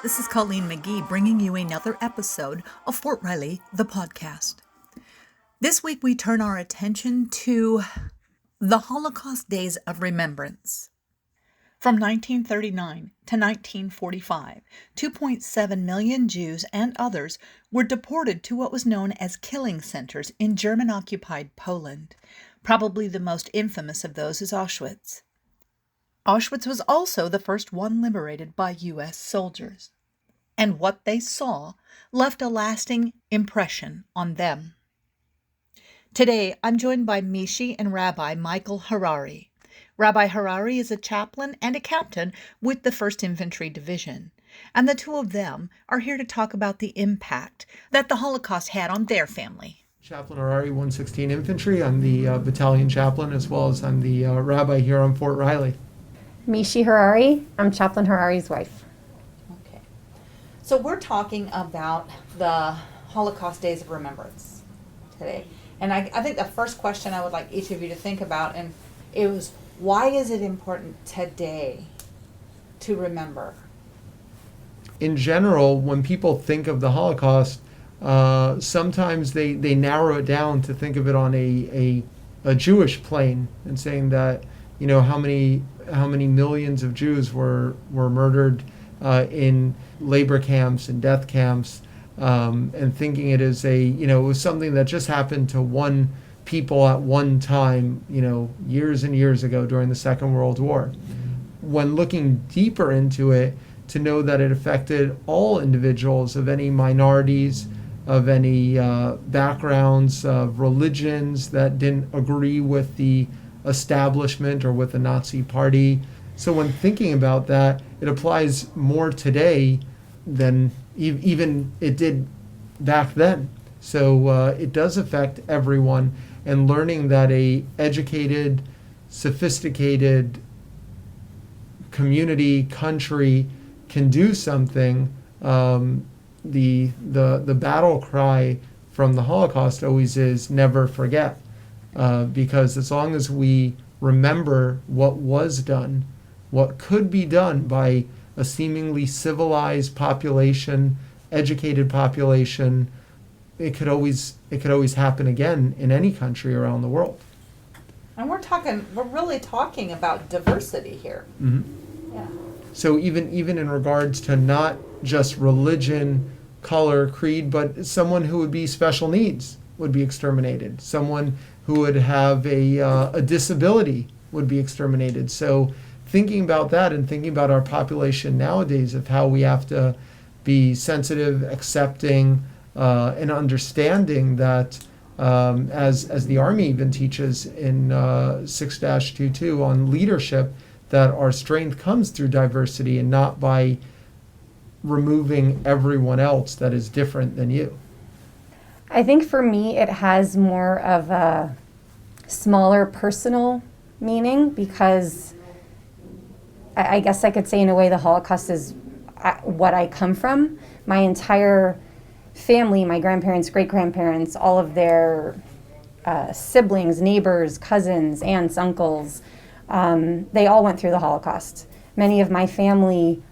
This is Colleen McGee bringing you another episode of Fort Riley, the podcast. This week we turn our attention to the Holocaust Days of Remembrance. From 1939 to 1945, 2.7 million Jews and others were deported to what was known as killing centers in German-occupied Poland. Probably the most infamous of those is Auschwitz. Auschwitz was also the first one liberated by U.S. soldiers, and what they saw left a lasting impression on them. Today, I'm joined by Mishi and Rabbi Michael Harari. Rabbi Harari is a chaplain and a captain with the 1st Infantry Division, and the two of them are here to talk about the impact that the Holocaust had on their family. Chaplain Harari, 116 Infantry. I'm the battalion chaplain, as well as I'm the rabbi here on Fort Riley. Mishi Harari. I'm Chaplain Harari's wife. Okay. So we're talking about the Holocaust Days of Remembrance today. And I think the first question I would like each of you to think about, and it was, why is it important today to remember? In general, when people think of the Holocaust, sometimes they narrow it down to think of it on a Jewish plane, and saying that, you know, how many millions of Jews were murdered in labor camps and death camps, and thinking it as it was something that just happened to one people at one time, years and years ago during the Second World War. When looking deeper into it, to know that it affected all individuals of any minorities, of any backgrounds, of religions that didn't agree with the establishment or with the Nazi Party. So when thinking about that, it applies more today than even it did back then. So it does affect everyone, and learning that a educated, sophisticated community, country can do something. The battle cry from the Holocaust always is never forget. Because as long as we remember what was done, what could be done by a seemingly civilized population, educated population, it could always happen again in any country around the world. And we're really talking about diversity here. Mm-hmm. Yeah. So even in regards to not just religion, color, creed, but someone who would be special needs would be exterminated. Someone who would have a disability would be exterminated. So thinking about that, and thinking about our population nowadays, of how we have to be sensitive, accepting, and understanding that, as the Army even teaches in 6-22 on leadership, that our strength comes through diversity and not by removing everyone else that is different than you. I think for me it has more of a smaller personal meaning, because I guess I could say in a way the Holocaust is what I come from. My entire family, my grandparents, great-grandparents, all of their siblings, neighbors, cousins, aunts, uncles, they all went through the Holocaust. Many of my family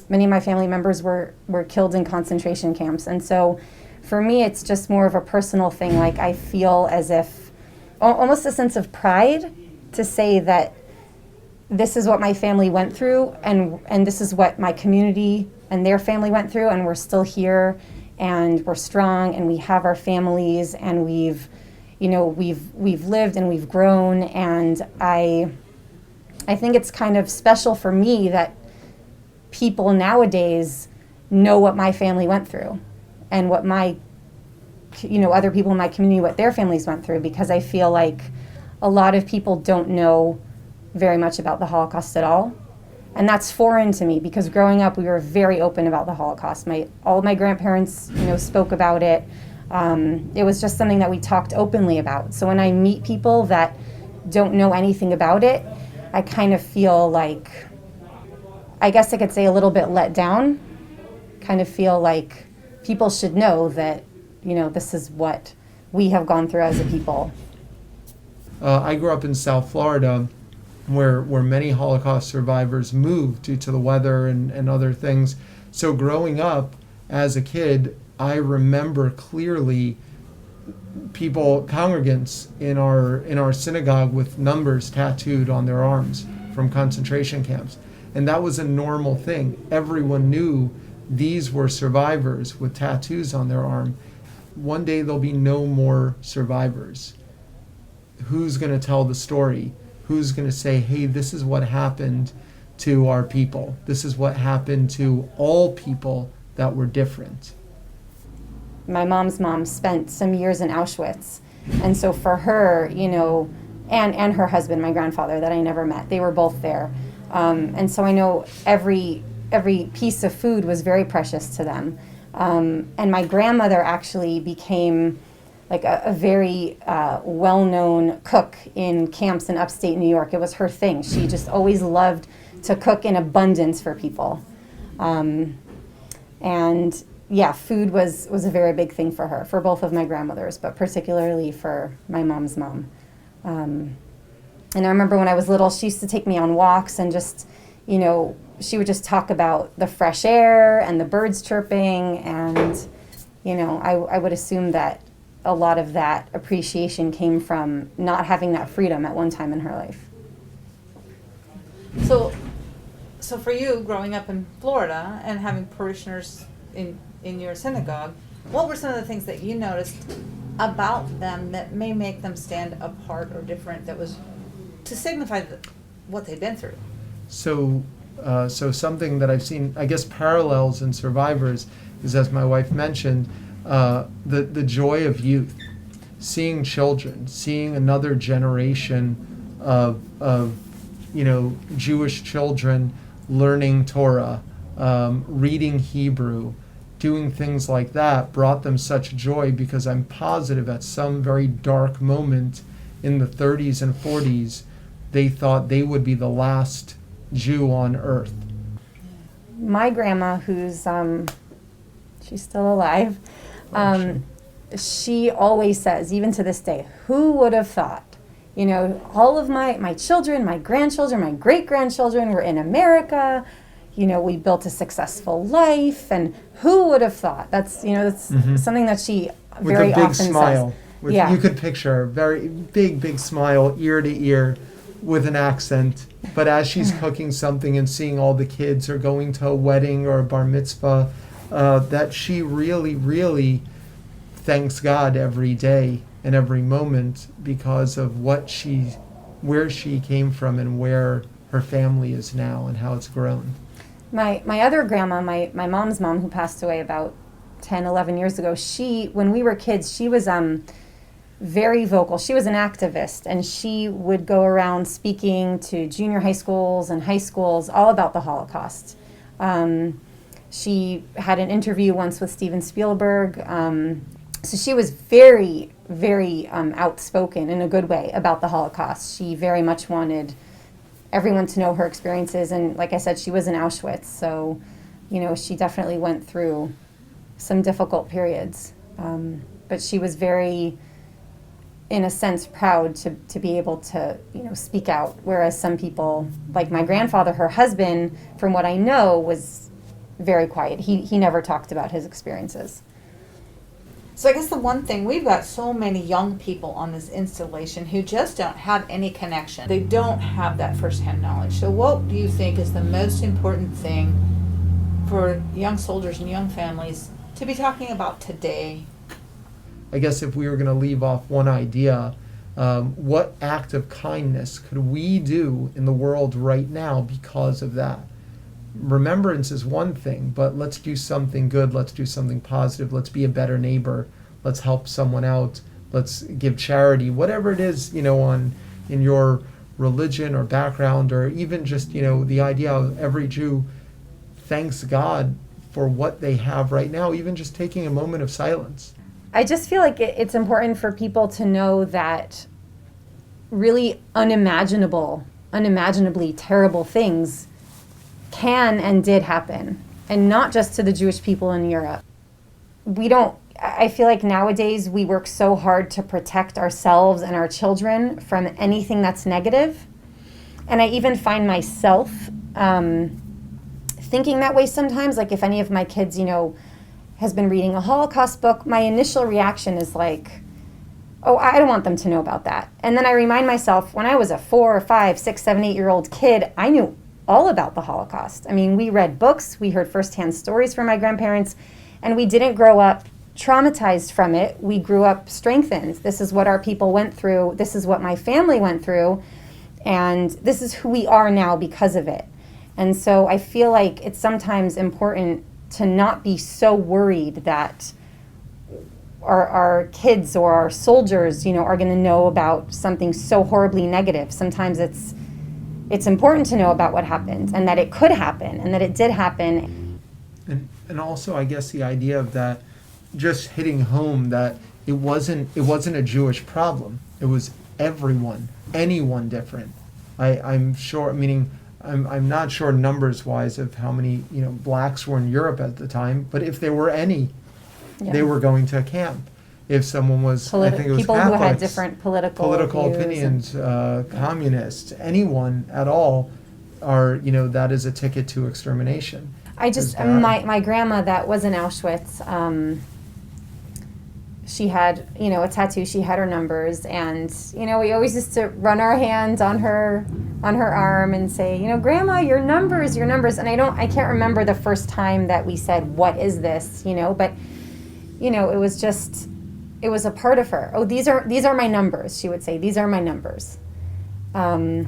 members were killed in concentration camps. And so for me, it's just more of a personal thing. Like, I feel as if almost a sense of pride to say that this is what my family went through, and this is what my community and their family went through, and we're still here, and we're strong, and we have our families, and we've lived and we've grown. And I think it's kind of special for me that people nowadays know what my family went through, and what my, other people in my community, what their families went through, because I feel like a lot of people don't know very much about the Holocaust at all. And that's foreign to me, because growing up, we were very open about the Holocaust. All of my grandparents, spoke about it. It was just something that we talked openly about. So when I meet people that don't know anything about it, I kind of feel like, I guess I could say, a little bit let down. Kind of feel like people should know that, this is what we have gone through as a people. I grew up in South Florida, where many Holocaust survivors moved due to the weather and other things So growing up as a kid, I remember clearly people, congregants in our synagogue with numbers tattooed on their arms from concentration camps. And that was a normal thing. Everyone knew these were survivors with tattoos on their arm. One day there'll be no more survivors. Who's going to tell the story? Who's going to say, hey, this is what happened to our people. This is what happened to all people that were different. My mom's mom spent some years in Auschwitz. And so for her, you know, and her husband, my grandfather, that I never met, they were both there. And so I know every piece of food was very precious to them. And my grandmother actually became like a very well-known cook in camps in upstate New York. It was her thing. She just always loved to cook in abundance for people. And yeah, food was a very big thing for her, for both of my grandmothers, but particularly for my mom's mom. And I remember when I was little, she used to take me on walks and just, you know, she would just talk about the fresh air and the birds chirping. And, you know, I would assume that a lot of that appreciation came from not having that freedom at one time in her life. So for you, growing up in Florida and having parishioners in your synagogue, what were some of the things that you noticed about them that may make them stand apart or different, that was to signify what they'd been through? So something that I've seen, I guess, parallels in survivors is, as my wife mentioned, the joy of youth, seeing children, seeing another generation of you know, Jewish children learning Torah, reading Hebrew, doing things like that brought them such joy, because I'm positive at some very dark moment in the 30s and 40s, they thought they would be the last Jew on earth. My grandma, who's she's still alive, she always says, even to this day, who would have thought? You know, all of my children, my grandchildren, my great-grandchildren were in America. You know, we built a successful life, and who would have thought? That's, you know, that's something that she very with a big often smile. says. With, yeah. You could picture a very big smile, ear to ear, with an accent. But as she's cooking something and seeing all the kids, or going to a wedding or a bar mitzvah, that she really thanks God every day and every moment because of where she came from and where her family is now and how it's grown. My other grandma, my mom's mom, who passed away about 10, 11 years ago, when we were kids, she was very vocal. She was an activist, and she would go around speaking to junior high schools and high schools all about the Holocaust. She had an interview once with Steven Spielberg. So she was very outspoken in a good way about the Holocaust. She very much wanted everyone to know her experiences. And like I said, she was in Auschwitz. So, you know, she definitely went through some difficult periods. But she was very, in a sense, proud to be able to, you know, speak out. Whereas some people, like my grandfather, her husband, from what I know, was very quiet. He never talked about his experiences. So I guess the one thing, we've got so many young people on this installation who just don't have any connection. They don't have that firsthand knowledge. So what do you think is the most important thing for young soldiers and young families to be talking about today? I guess if we were going to leave off one idea, what act of kindness could we do in the world right now because of that? Remembrance is one thing, but let's do something good. Let's do something positive. Let's be a better neighbor. Let's help someone out. Let's give charity, whatever it is, you know, in your religion or background, or even just, you know, the idea of every Jew thanks God for what they have right now, even just taking a moment of silence. I just feel like it's important for people to know that really unimaginably terrible things can and did happen, and not just to the Jewish people in Europe. I feel like nowadays we work so hard to protect ourselves and our children from anything that's negative. And I even find myself thinking that way sometimes. Like if any of my kids, has been reading a Holocaust book, my initial reaction is like, oh, I don't want them to know about that. And then I remind myself, when I was a 4 or 5, 6, 7, 8-year-old kid, I knew all about the Holocaust. I mean, we read books, we heard firsthand stories from my grandparents, and we didn't grow up traumatized from it. We grew up strengthened. This is what our people went through. This is what my family went through. And this is who we are now because of it. And so I feel like it's sometimes important to not be so worried that our kids or our soldiers, are going to know about something so horribly negative. Sometimes it's important to know about what happened and that it could happen and that it did happen. And also, I guess the idea of that just hitting home that it wasn't a Jewish problem. It was anyone different. I'm sure, meaning I'm not sure numbers wise of how many blacks were in Europe at the time, but if there were any, they were going to camp. If someone was, I think it was people Catholics, who had different political opinions, communists, anyone at all, are that is a ticket to extermination. My grandma that was in Auschwitz, she had a tattoo. She had her numbers, and we always used to run our hands on her arm and say, Grandma, your numbers. And I can't remember the first time that we said, what is this? But it was a part of her. Oh, these are my numbers. She would say, these are my numbers. And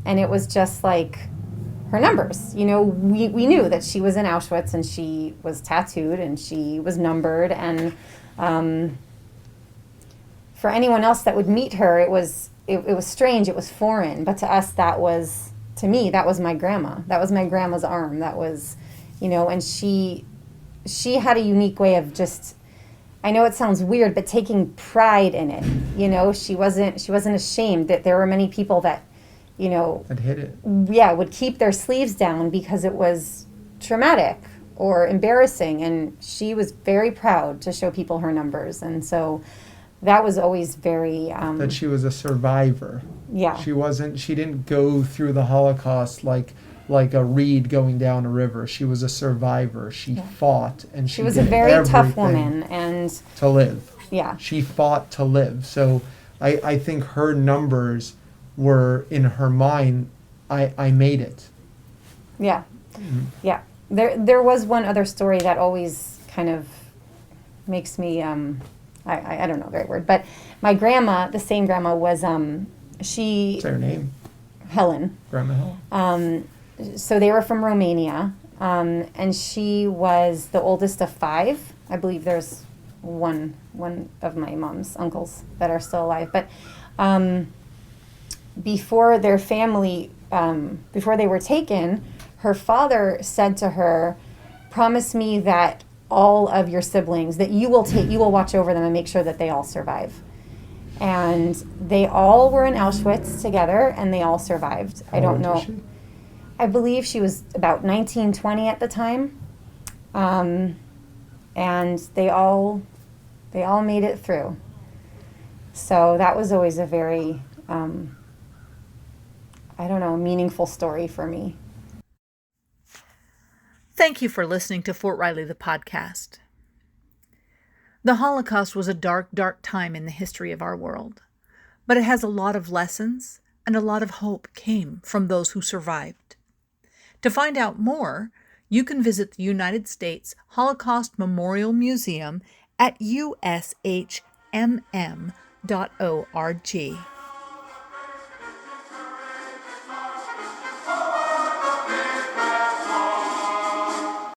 it was just like her numbers. We knew that she was in Auschwitz and she was tattooed and she was numbered. And for anyone else that would meet her, it was strange. It was foreign. But to us, to me, that was my grandma. That was my grandma's arm. That was, and she had a unique way of just, I know it sounds weird, but taking pride in it. She wasn't ashamed that there were many people that, that hit it. Yeah, would keep their sleeves down because it was traumatic or embarrassing, and she was very proud to show people her numbers, and so that was always very that she was a survivor. Yeah. She didn't go through the Holocaust like a reed going down a river. She was a survivor. She fought, and she was did a very tough everything woman, and to live. Yeah. She fought to live. So I think her numbers were in her mind, I made it. Yeah. Mm-hmm. Yeah. There was one other story that always kind of makes me I don't know the right word, but my grandma, the same grandma, was she. What's her name? Helen. Grandma Helen. So they were from Romania, and she was the oldest of 5. I believe there's one of my mom's uncles that are still alive, but before their family, before they were taken, her father said to her, "Promise me that all of your siblings, that you will watch over them and make sure that they all survive." And they all were in Auschwitz together, and they all survived. How I don't old know. was she? I believe she was about 19, 20 at the time. And they all made it through. So that was always a very, meaningful story for me. Thank you for listening to Fort Riley, the podcast. The Holocaust was a dark, dark time in the history of our world, but it has a lot of lessons, and a lot of hope came from those who survived. To find out more, you can visit the United States Holocaust Memorial Museum at ushmm.org.